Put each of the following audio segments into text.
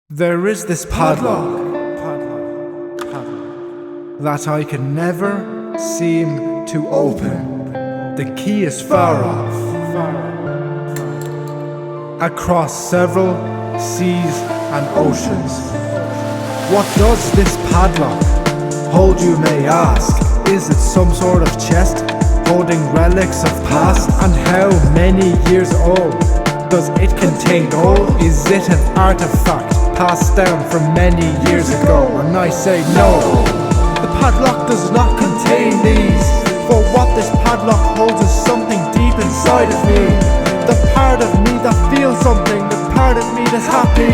There is this padlock that I can never seem to open. The key is far off, across several seas and oceans. What does this padlock hold, you may ask? Is it some sort of chest holding relics of past? And how many years old? Does it contain gold? Is it an artifact passed down from many years ago? And I say no, the padlock does not contain these. For what this padlock holds is something deep inside of me. The part of me that feels something, the part of me that's happy,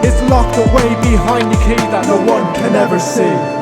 is locked away behind the key that no one can ever see.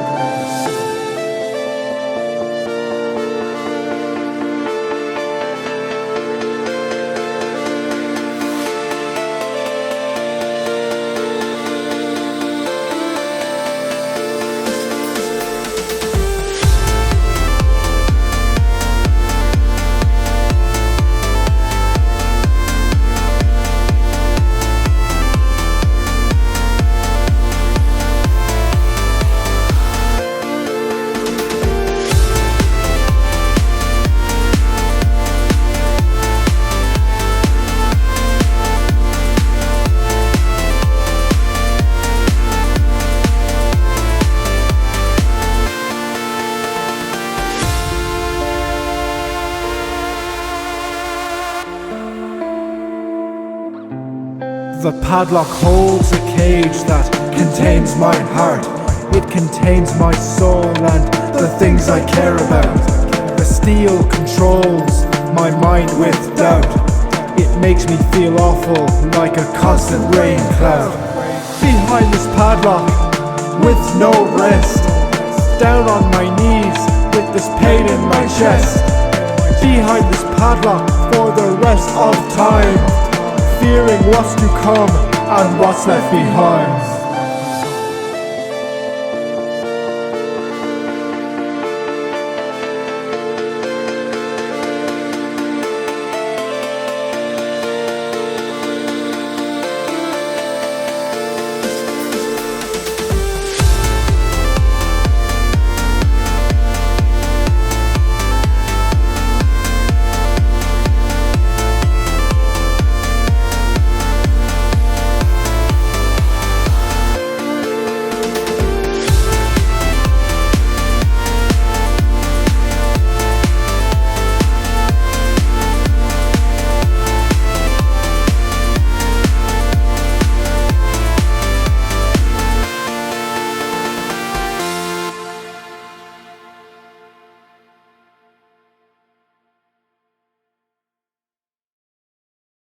The padlock holds a cage that contains my heart. It contains my soul and the things I care about. The steel controls my mind with doubt. It makes me feel awful, like a constant rain cloud. Behind this padlock, with no rest, down on my knees, with this pain in my chest. Behind this padlock for the rest of time, fearing what's to come and what's left behind.